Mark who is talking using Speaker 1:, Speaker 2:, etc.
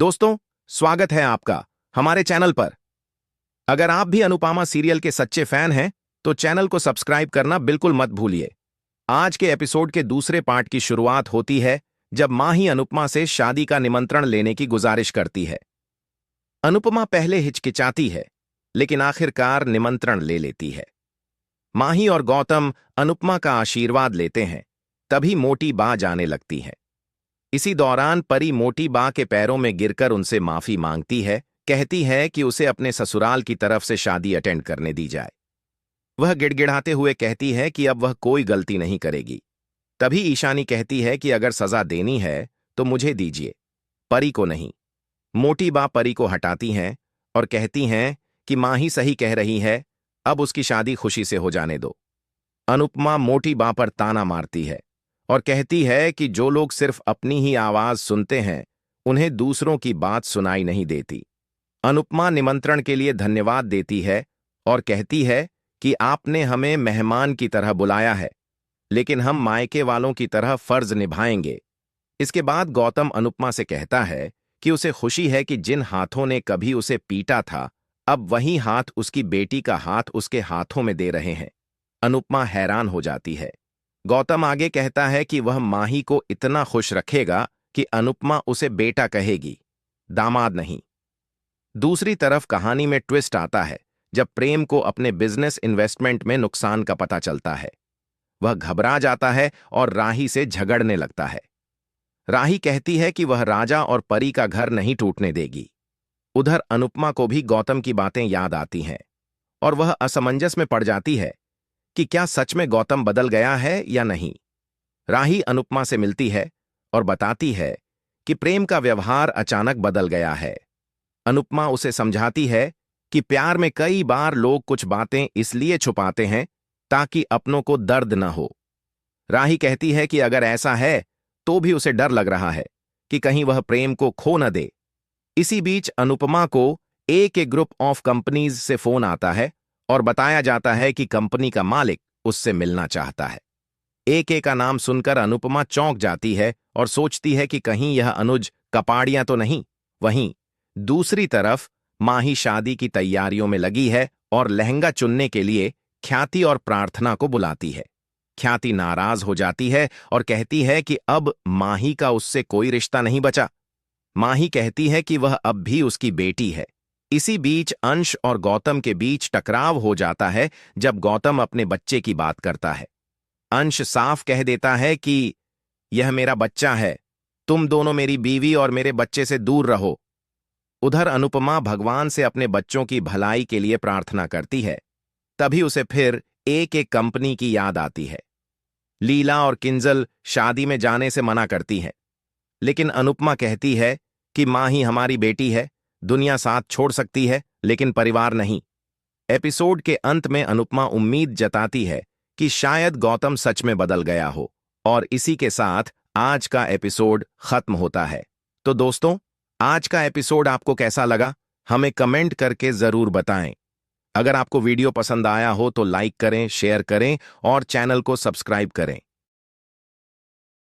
Speaker 1: दोस्तों, स्वागत है आपका हमारे चैनल पर। अगर आप भी अनुपमा सीरियल के सच्चे फैन हैं तो चैनल को सब्सक्राइब करना बिल्कुल मत भूलिए। आज के एपिसोड के दूसरे पार्ट की शुरुआत होती है जब माही अनुपमा से शादी का निमंत्रण लेने की गुजारिश करती है। अनुपमा पहले हिचकिचाती है लेकिन आखिरकार निमंत्रण ले लेती है। माही और गौतम अनुपमा का आशीर्वाद लेते हैं, तभी मोटी बा जाने लगती है। इसी दौरान परी मोटी बा के पैरों में गिरकर उनसे माफी मांगती है, कहती है कि उसे अपने ससुराल की तरफ से शादी अटेंड करने दी जाए। वह गिड़गिड़ाते हुए कहती है कि अब वह कोई गलती नहीं करेगी। तभी ईशानी कहती है कि अगर सजा देनी है तो मुझे दीजिए, परी को नहीं। मोटी बा परी को हटाती हैं और कहती हैं कि माँ ही सही कह रही है, अब उसकी शादी खुशी से हो जाने दो। अनुपमा मोटी बा पर ताना मारती है और कहती है कि जो लोग सिर्फ अपनी ही आवाज सुनते हैं उन्हें दूसरों की बात सुनाई नहीं देती। अनुपमा निमंत्रण के लिए धन्यवाद देती है और कहती है कि आपने हमें मेहमान की तरह बुलाया है, लेकिन हम मायके वालों की तरह फर्ज निभाएंगे। इसके बाद गौतम अनुपमा से कहता है कि उसे खुशी है कि जिन हाथों ने कभी उसे पीटा था अब वही हाथ उसकी बेटी का हाथ उसके हाथों में दे रहे हैं। अनुपमा हैरान हो जाती है। गौतम आगे कहता है कि वह माही को इतना खुश रखेगा कि अनुपमा उसे बेटा कहेगी, दामाद नहीं। दूसरी तरफ कहानी में ट्विस्ट आता है जब प्रेम को अपने बिजनेस इन्वेस्टमेंट में नुकसान का पता चलता है। वह घबरा जाता है और राही से झगड़ने लगता है। राही कहती है कि वह राजा और परी का घर नहीं टूटने देगी। उधर अनुपमा को भी गौतम की बातें याद आती हैं और वह असमंजस में पड़ जाती है कि क्या सच में गौतम बदल गया है या नहीं। राही अनुपमा से मिलती है और बताती है कि प्रेम का व्यवहार अचानक बदल गया है। अनुपमा उसे समझाती है कि प्यार में कई बार लोग कुछ बातें इसलिए छुपाते हैं ताकि अपनों को दर्द न हो। राही कहती है कि अगर ऐसा है तो भी उसे डर लग रहा है कि कहीं वह प्रेम को खो न दे। इसी बीच अनुपमा को एक ग्रुप ऑफ कंपनीज से फोन आता है और बताया जाता है कि कंपनी का मालिक उससे मिलना चाहता है। एक का नाम सुनकर अनुपमा चौंक जाती है और सोचती है कि कहीं यह अनुज कपाड़ियां तो नहीं। वहीं दूसरी तरफ माही शादी की तैयारियों में लगी है और लहंगा चुनने के लिए ख्याति और प्रार्थना को बुलाती है। ख्याति नाराज हो जाती है और कहती है कि अब माही का उससे कोई रिश्ता नहीं बचा। माही कहती है कि वह अब भी उसकी बेटी है। इसी बीच अंश और गौतम के बीच टकराव हो जाता है जब गौतम अपने बच्चे की बात करता है। अंश साफ कह देता है कि यह मेरा बच्चा है, तुम दोनों मेरी बीवी और मेरे बच्चे से दूर रहो। उधर अनुपमा भगवान से अपने बच्चों की भलाई के लिए प्रार्थना करती है। तभी उसे फिर एक कंपनी की याद आती है। लीला और किंजल शादी में जाने से मना करती है, लेकिन अनुपमा कहती है कि माँ ही हमारी बेटी है, दुनिया साथ छोड़ सकती है लेकिन परिवार नहीं। एपिसोड के अंत में अनुपमा उम्मीद जताती है कि शायद गौतम सच में बदल गया हो और इसी के साथ आज का एपिसोड खत्म होता है। तो दोस्तों, आज का एपिसोड आपको कैसा लगा हमें कमेंट करके जरूर बताएं। अगर आपको वीडियो पसंद आया हो तो लाइक करें, शेयर करें और चैनल को सब्सक्राइब करें।